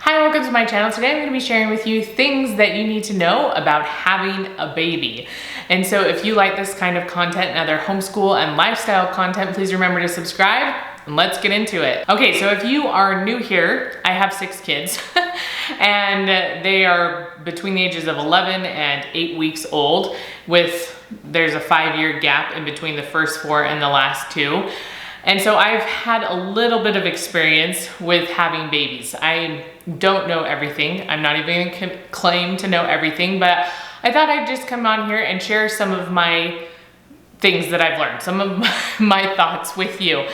Hi, welcome to my channel. Today I'm going to be sharing with you things that you need to know about having a baby. And so if you like this kind of content and other homeschool and lifestyle content, please remember to subscribe and let's get into it. Okay, so if you are new here, I have 6 kids and they are between the ages of 11 and 8 weeks old there's a 5-year gap in between the first 4 and the last 2. And so I've had a little bit of experience with having babies. I don't know everything. I'm not even gonna claim to know everything, but I thought I'd just come on here and share some of my things that I've learned, some of my thoughts with you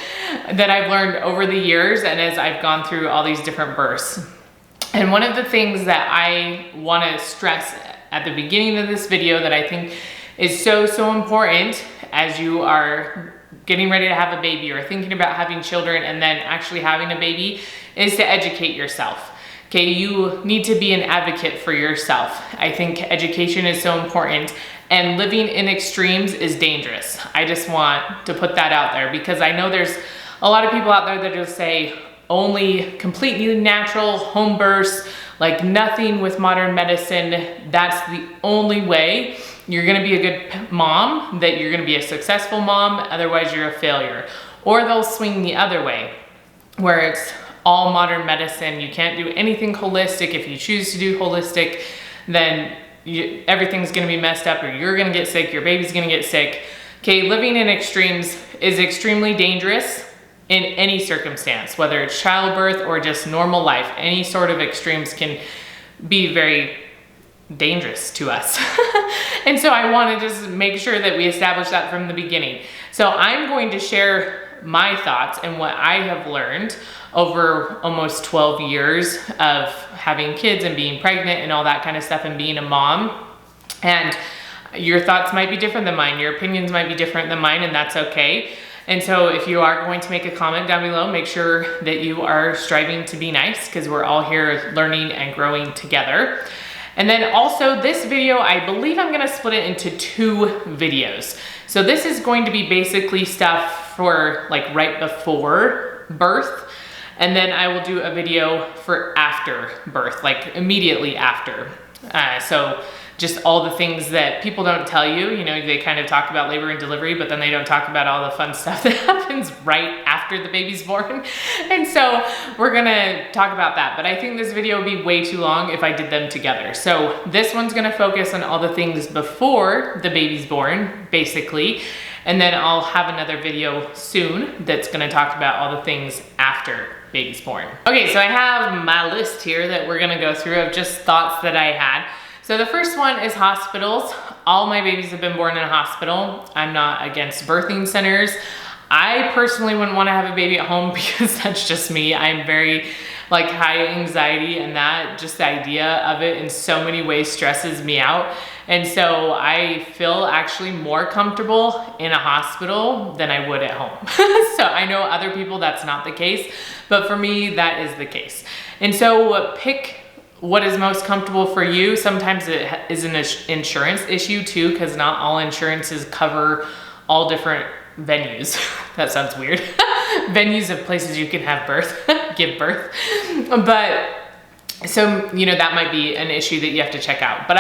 that I've learned over the years and as I've gone through all these different births. And one of the things that I wanna stress at the beginning of this video that I think is so important as you are getting ready to have a baby or thinking about having children and then actually having a baby is to educate yourself. Okay, you need to be an advocate for yourself. I think education is so important and living in extremes is dangerous. I just want to put that out there because I know there's a lot of people out there that just say only completely natural home births, like nothing with modern medicine. That's the only way you're gonna be a good mom, that you're gonna be a successful mom, otherwise you're a failure. Or they'll swing the other way, where it's all modern medicine, you can't do anything holistic. If you choose to do holistic, then everything's gonna be messed up, or you're gonna get sick, your baby's gonna get sick. Okay, living in extremes is extremely dangerous in any circumstance, whether it's childbirth or just normal life. Any sort of extremes can be very dangerous to us. And so I want to just make sure that we establish that from the beginning. So I'm going to share my thoughts and what I have learned over almost 12 years of having kids and being pregnant and all that kind of stuff and being a mom. And your thoughts might be different than mine. Your opinions might be different than mine, and that's okay. And so if you are going to make a comment down below, make sure that you are striving to be nice because we're all here learning and growing together. And then also this video, I believe I'm gonna split it into 2 videos. So this is going to be basically stuff for like right before birth. And then I will do a video for after birth, like immediately after. So just all the things that people don't tell you, you know, they kind of talk about labor and delivery, but then they don't talk about all the fun stuff that happens right after the baby's born. And so we're gonna talk about that. But I think this video would be way too long if I did them together. So this one's gonna focus on all the things before the baby's born, basically. And then I'll have another video soon that's gonna talk about all the things after baby's born. Okay, so I have my list here that we're gonna go through of just thoughts that I had. So the first one is hospitals. All my babies have been born in a hospital. I'm not against birthing centers. I personally wouldn't want to have a baby at home because that's just me. I'm very like high anxiety, and that just the idea of it in so many ways stresses me out. And so I feel actually more comfortable in a hospital than I would at home. So I know other people that's not the case, but for me that is the case. And so pick what is most comfortable for you. Sometimes it is an insurance issue too, because not all insurances cover all different venues. That sounds weird. Venues of places you can have birth, give birth. But so, you know, that might be an issue that you have to check out. But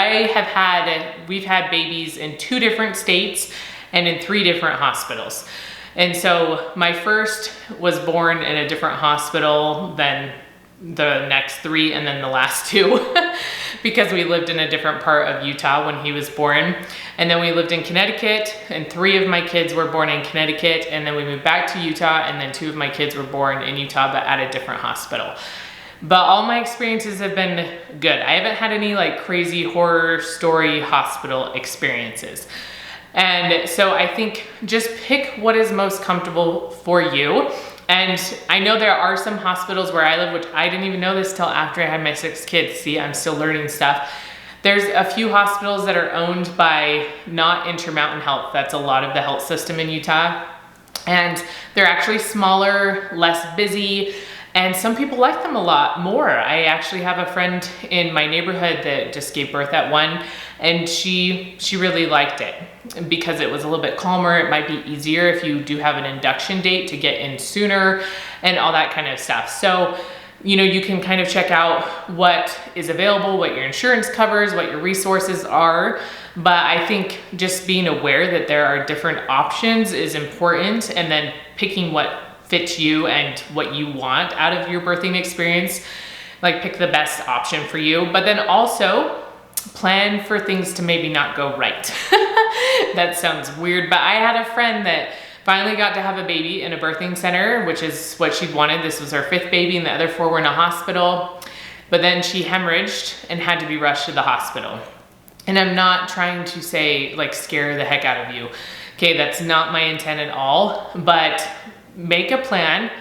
we've had babies in 2 different states and in 3 different hospitals. And so my first was born in a different hospital than the next 3 and then the last 2 because we lived in a different part of Utah when he was born. And then we lived in Connecticut, and 3 of my kids were born in Connecticut, and then we moved back to Utah, and then 2 of my kids were born in Utah but at a different hospital. But all my experiences have been good. I haven't had any like crazy horror story hospital experiences. And so I think just pick what is most comfortable for you. And I know there are some hospitals where I live, which I didn't even know this till after I had my 6 kids. See, I'm still learning stuff. There's a few hospitals that are owned by not Intermountain Health. That's a lot of the health system in Utah. And they're actually smaller, less busy, and some people like them a lot more. I actually have a friend in my neighborhood that just gave birth at one, and she really liked it because it was a little bit calmer. It might be easier if you do have an induction date to get in sooner and all that kind of stuff. So you know, you can kind of check out what is available, what your insurance covers, what your resources are. But I think just being aware that there are different options is important, and then picking what fits you and what you want out of your birthing experience. Like, pick the best option for you, but then also plan for things to maybe not go right. That sounds weird, but I had a friend that finally got to have a baby in a birthing center, which is what she'd wanted. This was her 5th baby, and the other 4 were in a hospital. But then she hemorrhaged and had to be rushed to the hospital. And I'm not trying to say, like, scare the heck out of you. Okay, that's not my intent at all. But make a plan,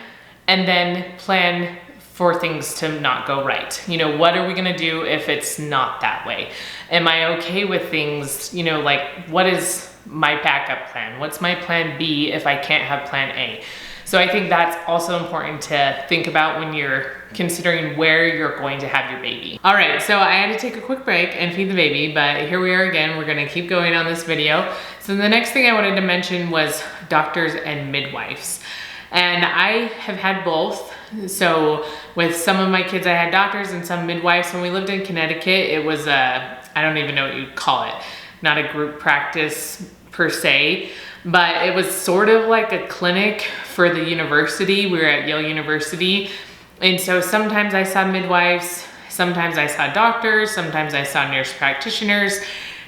and then plan for things to not go right. You know, what are we gonna do if it's not that way? Am I okay with things, you know, like, what is my backup plan? What's my plan B if I can't have plan A? So I think that's also important to think about when you're considering where you're going to have your baby. All right, so I had to take a quick break and feed the baby, but here we are again. We're gonna keep going on this video. So the next thing I wanted to mention was doctors and midwives. And I have had both. So with some of my kids, I had doctors and some midwives. When we lived in Connecticut, it was I don't even know what you'd call it. Not a group practice per se, but it was sort of like a clinic for the university. We were at Yale University. And so sometimes I saw midwives, sometimes I saw doctors, sometimes I saw nurse practitioners.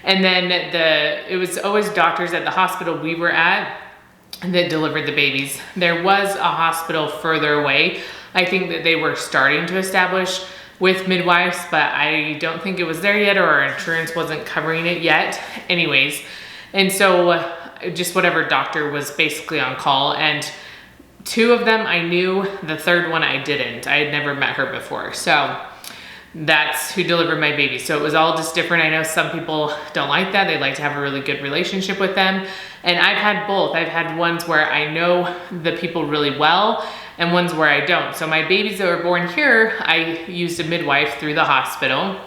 And then it was always doctors at the hospital we were at that delivered the babies. There was a hospital further away. I think that they were starting to establish with midwives, but I don't think it was there yet, or our insurance wasn't covering it yet. Anyways, and so just whatever doctor was basically on call, and 2 of them I knew, the 3rd one I didn't. I had never met her before. So that's who delivered my baby. So it was all just different. I know some people don't like that. They like to have a really good relationship with them. And I've had both. I've had ones where I know the people really well and ones where I don't. So my babies that were born here, I used a midwife through the hospital,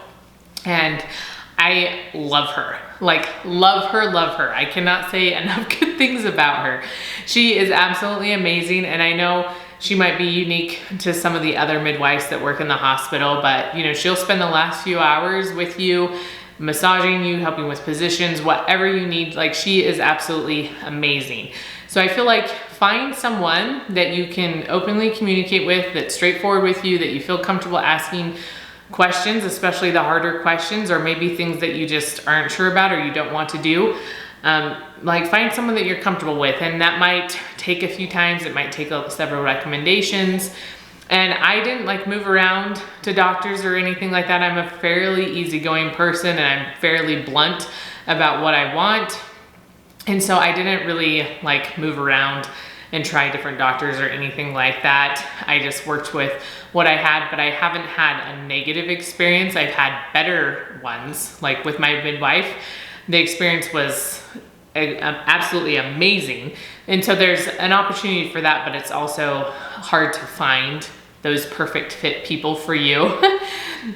and I love her. Like, love her, love her. I cannot say enough good things about her. She is absolutely amazing, and I know she might be unique to some of the other midwives that work in the hospital, but you know, she'll spend the last few hours with you, massaging you, helping with positions, whatever you need. Like, she is absolutely amazing. So I feel like find someone that you can openly communicate with, that's straightforward with you, that you feel comfortable asking questions, especially the harder questions, or maybe things that you just aren't sure about or you don't want to do. Like, find someone that you're comfortable with, and that might take a few times. It might take several recommendations. And I didn't like move around to doctors or anything like that. I'm a fairly easygoing person, and I'm fairly blunt about what I want. And so I didn't really like move around and try different doctors or anything like that. I just worked with what I had, but I haven't had a negative experience. I've had better ones, like with my midwife. The experience was absolutely amazing. And so there's an opportunity for that, but it's also hard to find those perfect fit people for you,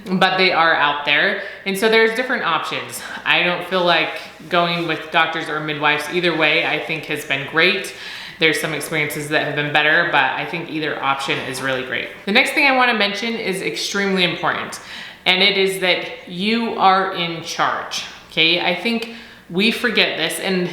but they are out there. And so there's different options. I don't feel like going with doctors or midwives either way, I think has been great. There's some experiences that have been better, but I think either option is really great. The next thing I want to mention is extremely important, and it is that you are in charge. Okay, I think we forget this, and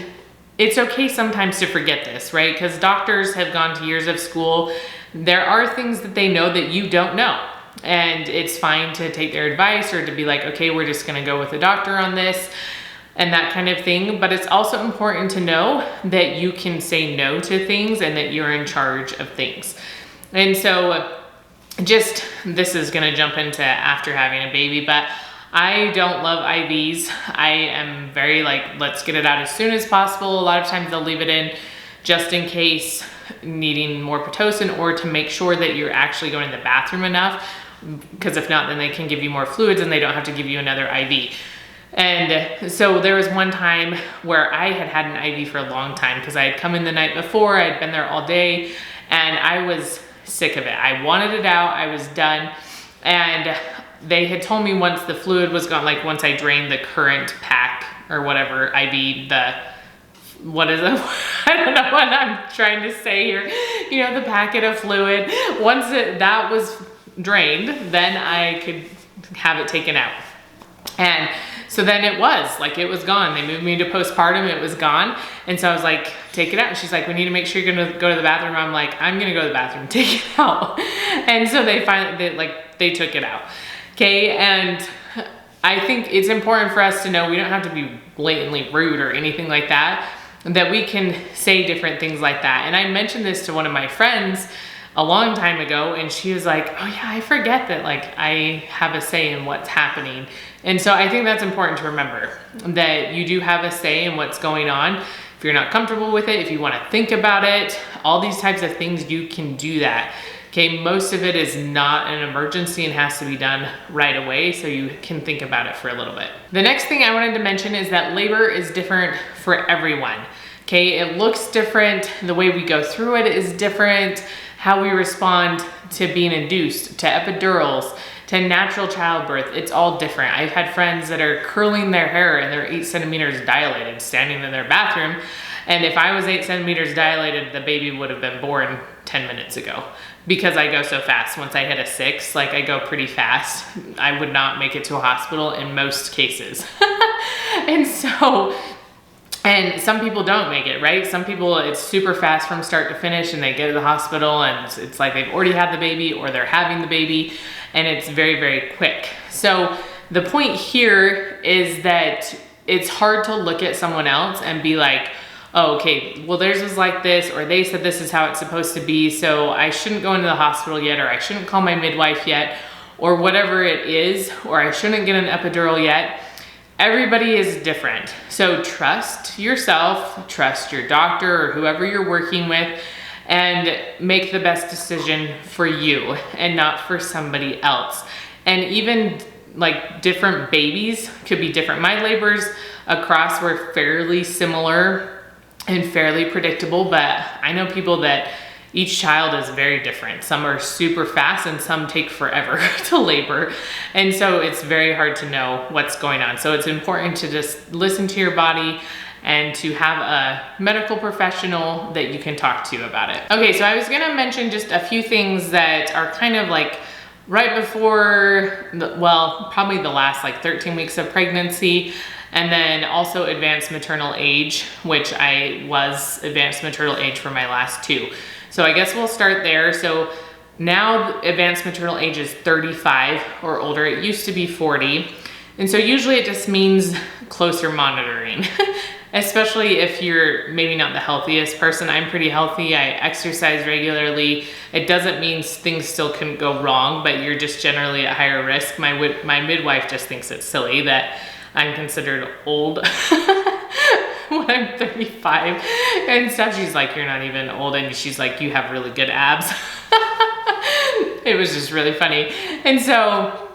it's okay sometimes to forget this, right? Because doctors have gone to years of school. There are things that they know that you don't know, and it's fine to take their advice or to be like, okay, we're just gonna go with the doctor on this and that kind of thing. But it's also important to know that you can say no to things and that you're in charge of things. And so just, this is gonna jump into after having a baby, but I don't love IVs. I am very like, let's get it out as soon as possible. A lot of times they'll leave it in just in case needing more Pitocin, or to make sure that you're actually going to the bathroom enough, because if not, then they can give you more fluids and they don't have to give you another IV. And so there was one time where I had had an IV for a long time because I had come in the night before, I'd been there all day, and I was sick of it. I wanted it out, I was done. And they had told me once the fluid was gone, like once I drained the current pack or whatever IV, what is it? I don't know what I'm trying to say here. You know, the packet of fluid. Once that was drained, then I could have it taken out. And so then it was gone. They moved me to postpartum, it was gone. And so I was like, take it out. And she's like, we need to make sure you're gonna go to the bathroom. I'm like, I'm gonna go to the bathroom, take it out. And so they took it out. Okay, and I think it's important for us to know we don't have to be blatantly rude or anything like that, that we can say different things like that. And I mentioned this to one of my friends a long time ago, and she was like, oh yeah, I forget that like I have a say in what's happening. And so I think that's important to remember, that you do have a say in what's going on. If you're not comfortable with it, if you want to think about it, all these types of things, you can do that. Okay, most of it is not an emergency and has to be done right away, so you can think about it for a little bit. The next thing I wanted to mention is that labor is different for everyone. Okay, it looks different, the way we go through it is different, how we respond to being induced, to epidurals, to natural childbirth, it's all different. I've had friends that are curling their hair and they're 8 centimeters dilated, standing in their bathroom. And if I was 8 centimeters dilated, the baby would have been born 10 minutes ago, because I go so fast. Once I hit a 6, like I go pretty fast. I would not make it to a hospital in most cases. And some people don't make it, right? Some people, it's super fast from start to finish and they get to the hospital and it's like they've already had the baby or they're having the baby, and it's very, very quick. So the point here is that it's hard to look at someone else and be like, oh, okay, well theirs was like this, or they said this is how it's supposed to be, so I shouldn't go into the hospital yet, or I shouldn't call my midwife yet, or whatever it is, or I shouldn't get an epidural yet. Everybody is different. So trust yourself, trust your doctor or whoever you're working with, and make the best decision for you and not for somebody else. And even like different babies could be different. My labors across were fairly similar and fairly predictable, but I know people that each child is very different. Some are super fast and some take forever to labor. And so it's very hard to know what's going on. So it's important to just listen to your body and to have a medical professional that you can talk to about it. Okay, so I was gonna mention just a few things that are kind of like right before, probably the last like 13 weeks of pregnancy, and then also advanced maternal age, which I was advanced maternal age for my last 2. So I guess we'll start there. So now advanced maternal age is 35 or older. It used to be 40. And so usually it just means closer monitoring, especially if you're maybe not the healthiest person. I'm pretty healthy, I exercise regularly. It doesn't mean things still couldn't go wrong, but you're just generally at higher risk. My midwife just thinks it's silly that I'm considered old when I'm 35 and stuff. She's like, you're not even old, and she's like, you have really good abs. It was just really funny. And so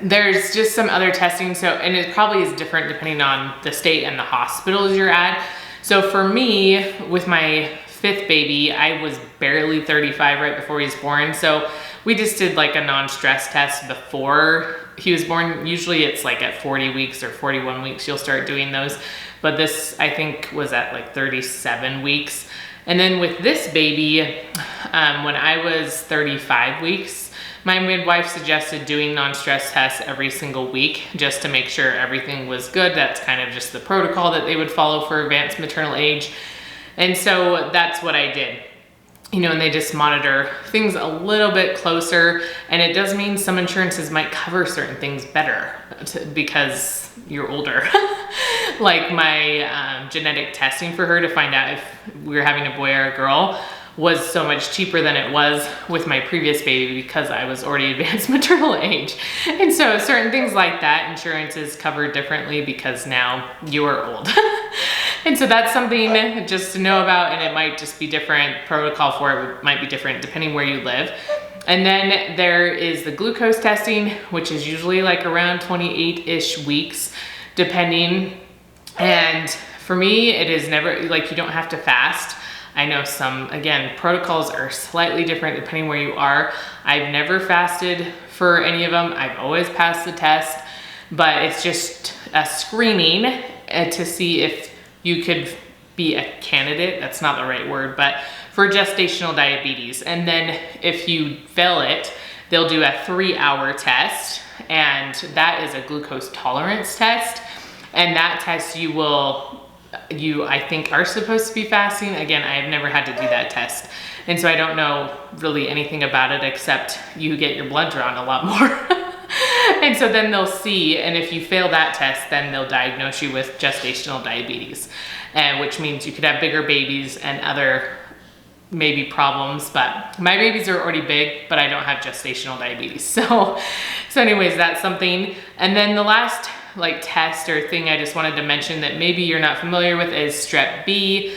there's just some other testing. So, and it probably is different depending on the state and the hospitals you're at. So for me, with my 5th baby, I was barely 35 right before he was born. So we just did like a non-stress test before he was born. Usually it's like at 40 weeks or 41 weeks, you'll start doing those. But this, I think, was at like 37 weeks. And then with this baby, when I was 35 weeks, my midwife suggested doing non-stress tests every single week just to make sure everything was good. That's kind of just the protocol that they would follow for advanced maternal age. And so that's what I did. You know, and they just monitor things a little bit closer. And it does mean some insurances might cover certain things better because you're older. Like my genetic testing for her to find out if we were having a boy or a girl was so much cheaper than it was with my previous baby because I was already advanced maternal age. And so certain things like that, insurance is covered differently because now you are old. And so that's something just to know about, and it might just be different. Protocol for it might be different depending where you live. And then there is the glucose testing, which is usually like around 28-ish weeks, depending. And for me, it is never, like you don't have to fast. I know some, again, protocols are slightly different depending where you are. I've never fasted for any of them. I've always passed the test, but it's just a screening to see if you could be a candidate. That's not the right word, but for gestational diabetes. And then if you fail it, they'll do a 3-hour test, and that is a glucose tolerance test. And that test you I think are supposed to be fasting. Again, I have never had to do that test. And so I don't know really anything about it except you get your blood drawn a lot more. And so then they'll see, and if you fail that test, then they'll diagnose you with gestational diabetes, which means you could have bigger babies and other maybe problems. But my babies are already big, but I don't have gestational diabetes. So anyways, that's something. And then the last like test or thing I just wanted to mention that maybe you're not familiar with is Strep B.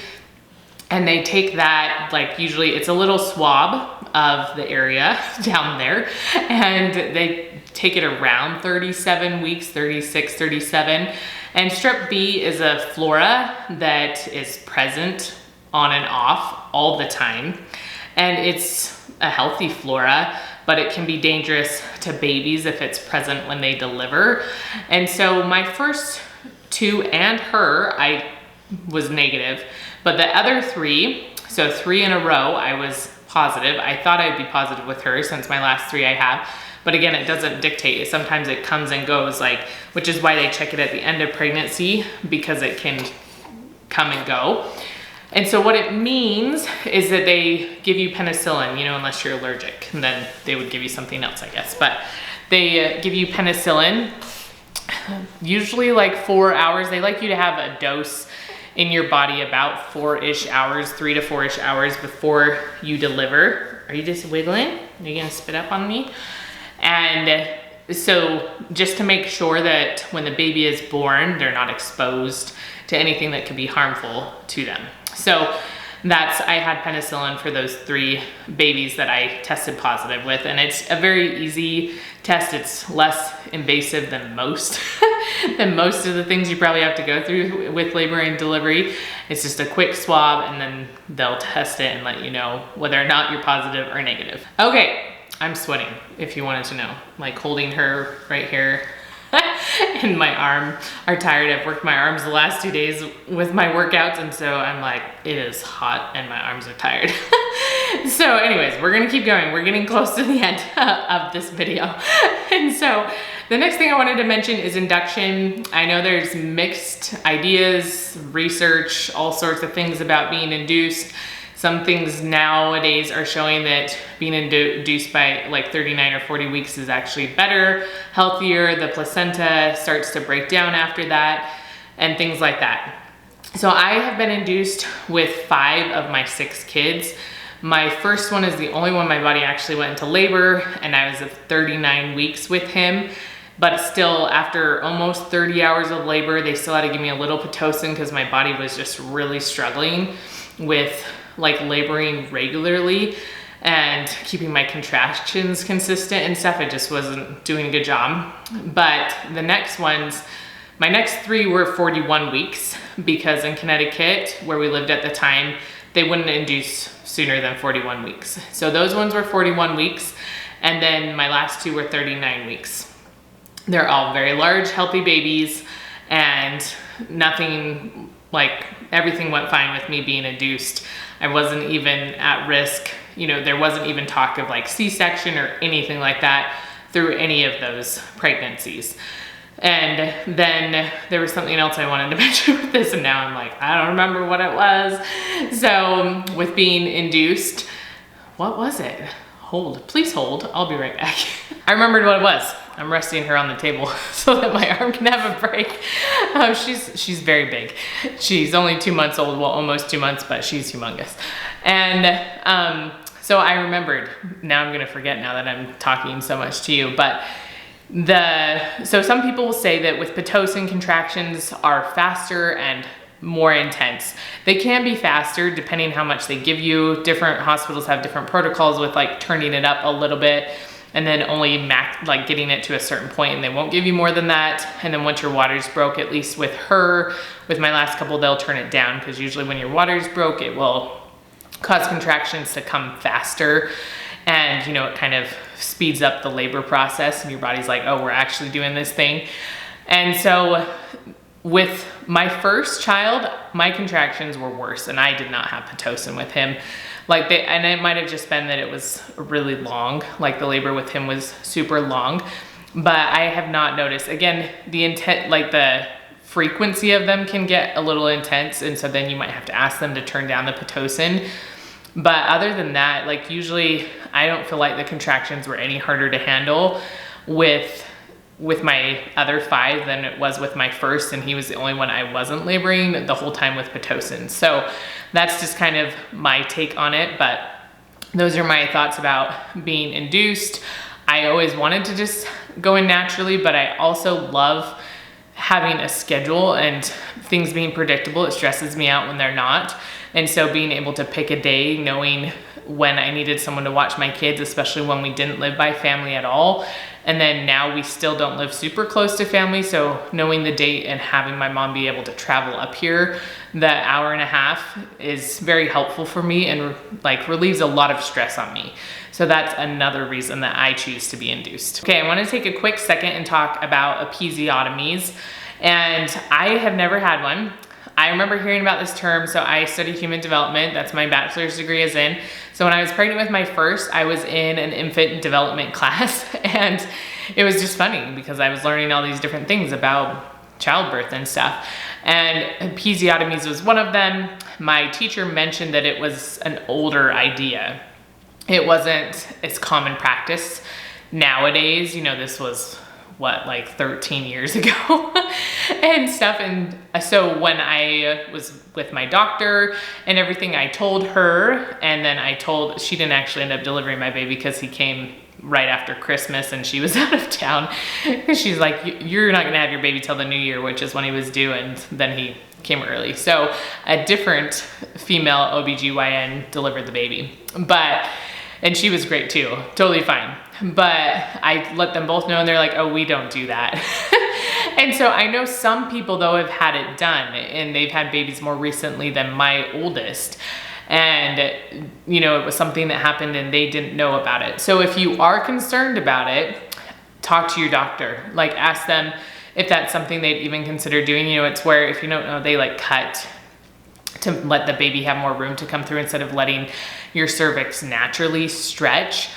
And they take that, like usually it's a little swab of the area down there, and they take it around 37 weeks, 36, 37. And Strep B is a flora that is present on and off all the time. And it's a healthy flora, but it can be dangerous to babies if it's present when they deliver. And so my first two and her, I was negative, but the other three, so 3 in a row, I was positive. I thought I'd be positive with her since my last 3 I have. But again, it doesn't dictate. Sometimes it comes and goes, which is why they check it at the end of pregnancy, because it can come and go. And so what it means is that they give you penicillin, unless you're allergic, and then they would give you something else, I guess. But they give you penicillin, usually like 4 hours. They like you to have a dose in your body about 4-ish hours, 3 to 4-ish hours before you deliver. Are you just wiggling? Are you gonna spit up on me? And so just to make sure that when the baby is born, they're not exposed to anything that could be harmful to them. So I had penicillin for those 3 babies that I tested positive with, and it's a very easy test. It's less invasive than most of the things you probably have to go through with labor and delivery. It's just a quick swab, and then they'll test it and let you know whether or not you're positive or negative. Okay, I'm sweating, if you wanted to know, like holding her right here. And my arm are tired. I've worked my arms the last 2 days with my workouts, and so I'm like, it is hot and my arms are tired. So anyways, we're gonna keep going. We're getting close to the end of this video. And so the next thing I wanted to mention is induction. I know there's mixed ideas, research, all sorts of things about being induced. Some things nowadays are showing that being induced by like 39 or 40 weeks is actually better, healthier. The placenta starts to break down after that and things like that. So I have been induced with 5 of my 6 kids. My first one is the only one my body actually went into labor, and I was at 39 weeks with him. But still, after almost 30 hours of labor, they still had to give me a little Pitocin because my body was just really struggling with like laboring regularly and keeping my contractions consistent and stuff. I just wasn't doing a good job. But the next ones, my next 3 were 41 weeks, because in Connecticut, where we lived at the time, they wouldn't induce sooner than 41 weeks. So those ones were 41 weeks. And then my last 2 were 39 weeks. They're all very large, healthy babies, and nothing, like everything went fine with me being induced. I wasn't even at risk, there wasn't even talk of like C-section or anything like that through any of those pregnancies. And then there was something else I wanted to mention with this, and now I'm like, I don't remember what it was. So with being induced, what was it? Please hold, I'll be right back. I remembered what it was. I'm resting her on the table so that my arm can have a break. She's very big. She's only 2 months old, well, almost 2 months, but she's humongous. And so I remembered. Now I'm gonna forget now that I'm talking so much to you, but so some people will say that with Pitocin, contractions are faster and more intense. They can be faster depending how much they give you. Different hospitals have different protocols with like turning it up a little bit, and then only like getting it to a certain point, and they won't give you more than that. And then once your water's broke, at least with her, with my last couple, they'll turn it down, because usually when your water's broke, it will cause contractions to come faster. And it kind of speeds up the labor process, and your body's like, oh, we're actually doing this thing. And so with my first child, my contractions were worse, and I did not have Pitocin with him. Like and it might have just been that it was really long, like the labor with him was super long, but I have not noticed. Again, the intent, like the frequency of them can get a little intense, and so then you might have to ask them to turn down the Pitocin. But other than that, like usually I don't feel like the contractions were any harder to handle with my other 5 than it was with my first, and he was the only one I wasn't laboring the whole time with Pitocin. So that's just kind of my take on it, but those are my thoughts about being induced. I always wanted to just go in naturally, but I also love having a schedule and things being predictable. It stresses me out when they're not. And so being able to pick a day, knowing when I needed someone to watch my kids, especially when we didn't live by family at all. And then now we still don't live super close to family. So knowing the date and having my mom be able to travel up here, the hour and a half is very helpful for me and like relieves a lot of stress on me. So that's another reason that I choose to be induced. Okay, I want to take a quick second and talk about episiotomies. And I have never had one. I remember hearing about this term. So I study human development. That's my bachelor's degree is in. So when I was pregnant with my first, I was in an infant development class, and it was just funny because I was learning all these different things about childbirth and stuff. And episiotomies was one of them. My teacher mentioned that it was an older idea. It wasn't as common practice nowadays. You know, this was what, like 13 years ago and stuff. And so when I was with my doctor and everything, I told her, and then she didn't actually end up delivering my baby because he came right after Christmas and she was out of town. She's like, you're not gonna have your baby till the new year, which is when he was due, and then he came early. So a different female OBGYN delivered the baby, and she was great too, totally fine. But I let them both know, and they're like, oh, we don't do that. And so I know some people though have had it done, and they've had babies more recently than my oldest. And you know, it was something that happened and they didn't know about it. So if you are concerned about it, talk to your doctor. Like ask them if that's something they'd even consider doing. You know, it's where if you don't know, they like cut to let the baby have more room to come through instead of letting your cervix naturally stretch.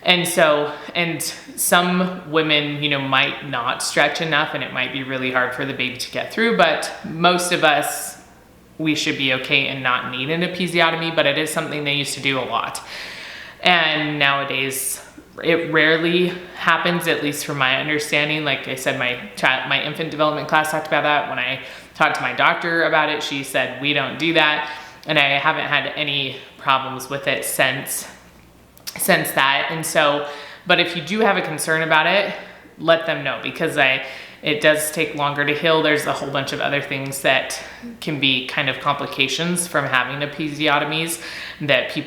And so, and some women, you know, might not stretch enough and it might be really hard for the baby to get through, but most of us, we should be okay and not need an episiotomy, but it is something they used to do a lot. And nowadays, it rarely happens, at least from my understanding. Like I said, my infant development class talked about that. When I talked to my doctor about it, she said, we don't do that. And I haven't had any problems with it since that. And so, but if you do have a concern about it, let them know, because it does take longer to heal. There's a whole bunch of other things that can be kind of complications from having episiotomies that you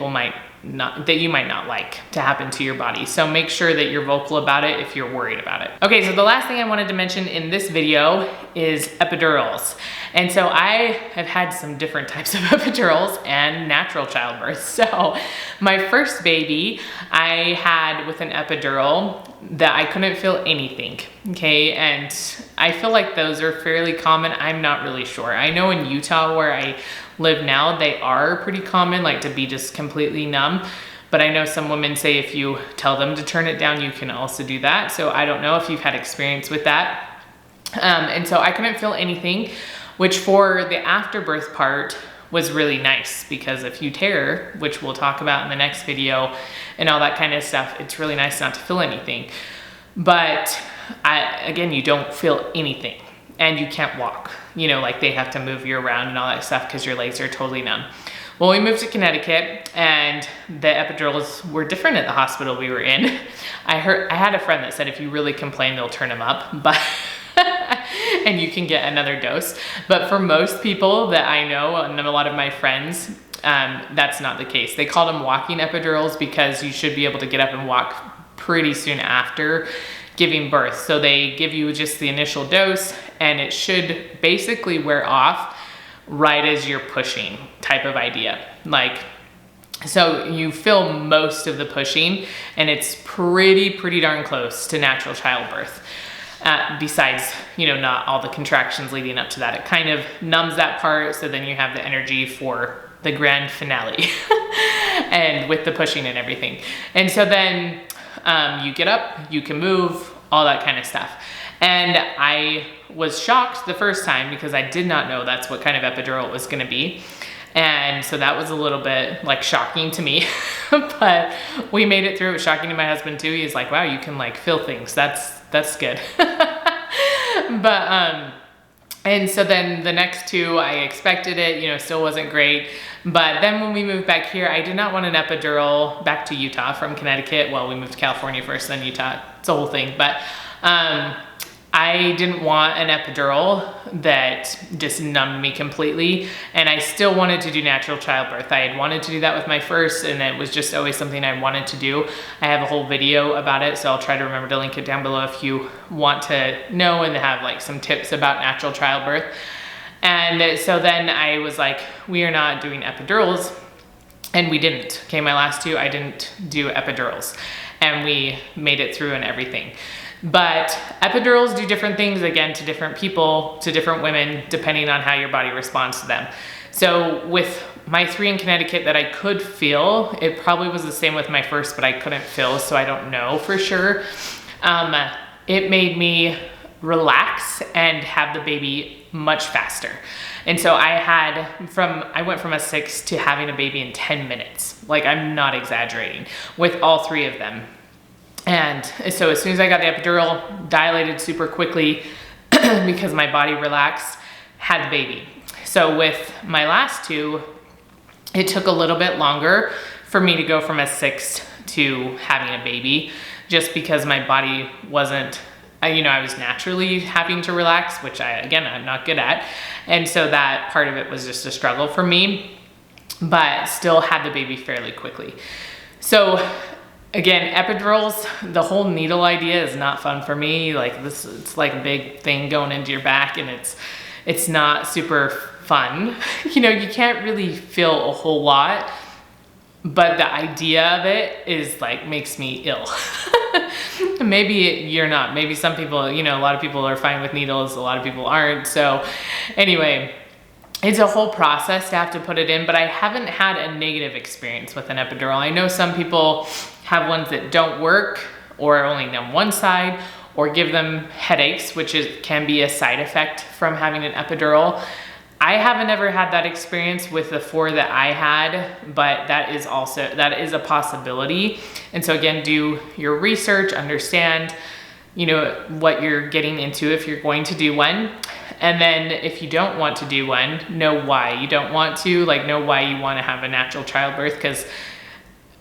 might not like to happen to your body. So make sure that you're vocal about it if you're worried about it. Okay, so the last thing I wanted to mention in this video is epidurals. And so I have had some different types of epidurals and natural childbirth. So my first baby I had with an epidural that I couldn't feel anything, okay? And I feel like those are fairly common. I'm not really sure. I know in Utah where I live now, they are pretty common, like to be just completely numb. But I know some women say if you tell them to turn it down, you can also do that. So I don't know if you've had experience with that. And so I couldn't feel anything, which for the afterbirth part was really nice, because if you tear, which we'll talk about in the next video and all that kind of stuff, it's really nice not to feel anything. But again, you don't feel anything and you can't walk, you know, like they have to move you around and all that stuff because your legs are totally numb. Well, we moved to Connecticut and the epidurals were different at the hospital we were in. I had a friend that said if you really complain, they'll turn them up, but and you can get another dose. But for most people that I know, and a lot of my friends, that's not the case. They call them walking epidurals because you should be able to get up and walk pretty soon after giving birth. So they give you just the initial dose and it should basically wear off right as you're pushing, type of idea. Like, so you feel most of the pushing and it's pretty darn close to natural childbirth. Besides, you know, not all the contractions leading up to that. It kind of numbs that part, so then you have the energy for the grand finale. and with the pushing and everything. And so then you get up, you can move, all that kind of stuff. And I was shocked the first time because I did not know that's what kind of epidural it was gonna be. And so that was a little bit like shocking to me, but we made it through. It was shocking to my husband too. He's like, wow, you can like feel things. That's good. But, and so then the next two, I expected it, you know, still wasn't great. But then when we moved back here, I did not want an epidural back to Utah from Connecticut. Well, we moved to California first, then Utah. It's a whole thing. But I didn't want an epidural that just numbed me completely. And I still wanted to do natural childbirth. I had wanted to do that with my first, and it was just always something I wanted to do. I have a whole video about it, so I'll try to remember to link it down below if you want to know and have like some tips about natural childbirth. And so then I was like, we are not doing epidurals. And we didn't. Okay, my last two, I didn't do epidurals. And we made it through and everything. But epidurals do different things, again, to different people, to different women, depending on how your body responds to them. So with my 3 in Connecticut that I could feel, it probably was the same with my first, but I couldn't feel, so I don't know for sure. It made me relax and have the baby much faster. And so I went from a 6 to having a baby in 10 minutes. Like, I'm not exaggerating, with all 3 of them. And so as soon as I got the epidural, dilated super quickly because my body relaxed, had the baby. So with my last 2, it took a little bit longer for me to go from a 6 to having a baby, just because my body wasn't, you know, I was naturally having to relax, which I'm not good at. And so that part of it was just a struggle for me, but still had the baby fairly quickly. So again, epidurals, the whole needle idea is not fun for me. Like this, it's like a big thing going into your back, and it's not super fun. You know, you can't really feel a whole lot, but the idea of it is like, makes me ill. Maybe you're not, maybe some people, you know, a lot of people are fine with needles, a lot of people aren't. So anyway, it's a whole process to have to put it in, but I haven't had a negative experience with an epidural. I know some people have ones that don't work, or only on one side, or give them headaches, which can be a side effect from having an epidural. I haven't ever had that experience with the 4 that I had, but that is a possibility. And so again, do your research, understand, you know, what you're getting into if you're going to do one. And then if you don't want to do one, know why you don't want to, like know why you want to have a natural childbirth, because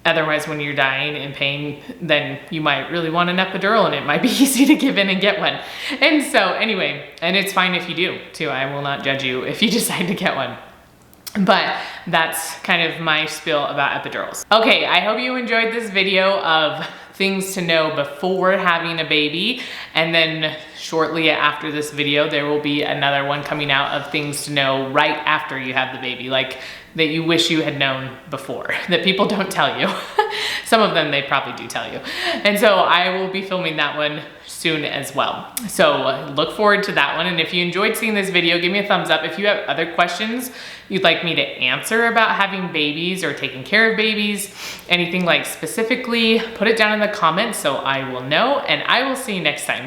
otherwise when you're dying in pain, then you might really want an epidural, and it might be easy to give in and get one. And so anyway, and it's fine if you do too. I will not judge you if you decide to get one. But that's kind of my spiel about epidurals. Okay, I hope you enjoyed this video of things to know before having a baby, and then shortly after this video there will be another one coming out of things to know right after you have the baby, like that you wish you had known before, that people don't tell you. Some of them they probably do tell you. And so I will be filming that one soon as well. So look forward to that one. And if you enjoyed seeing this video, give me a thumbs up. If you have other questions you'd like me to answer about having babies or taking care of babies, anything like specifically, put it down in the comments so I will know, and I will see you next time.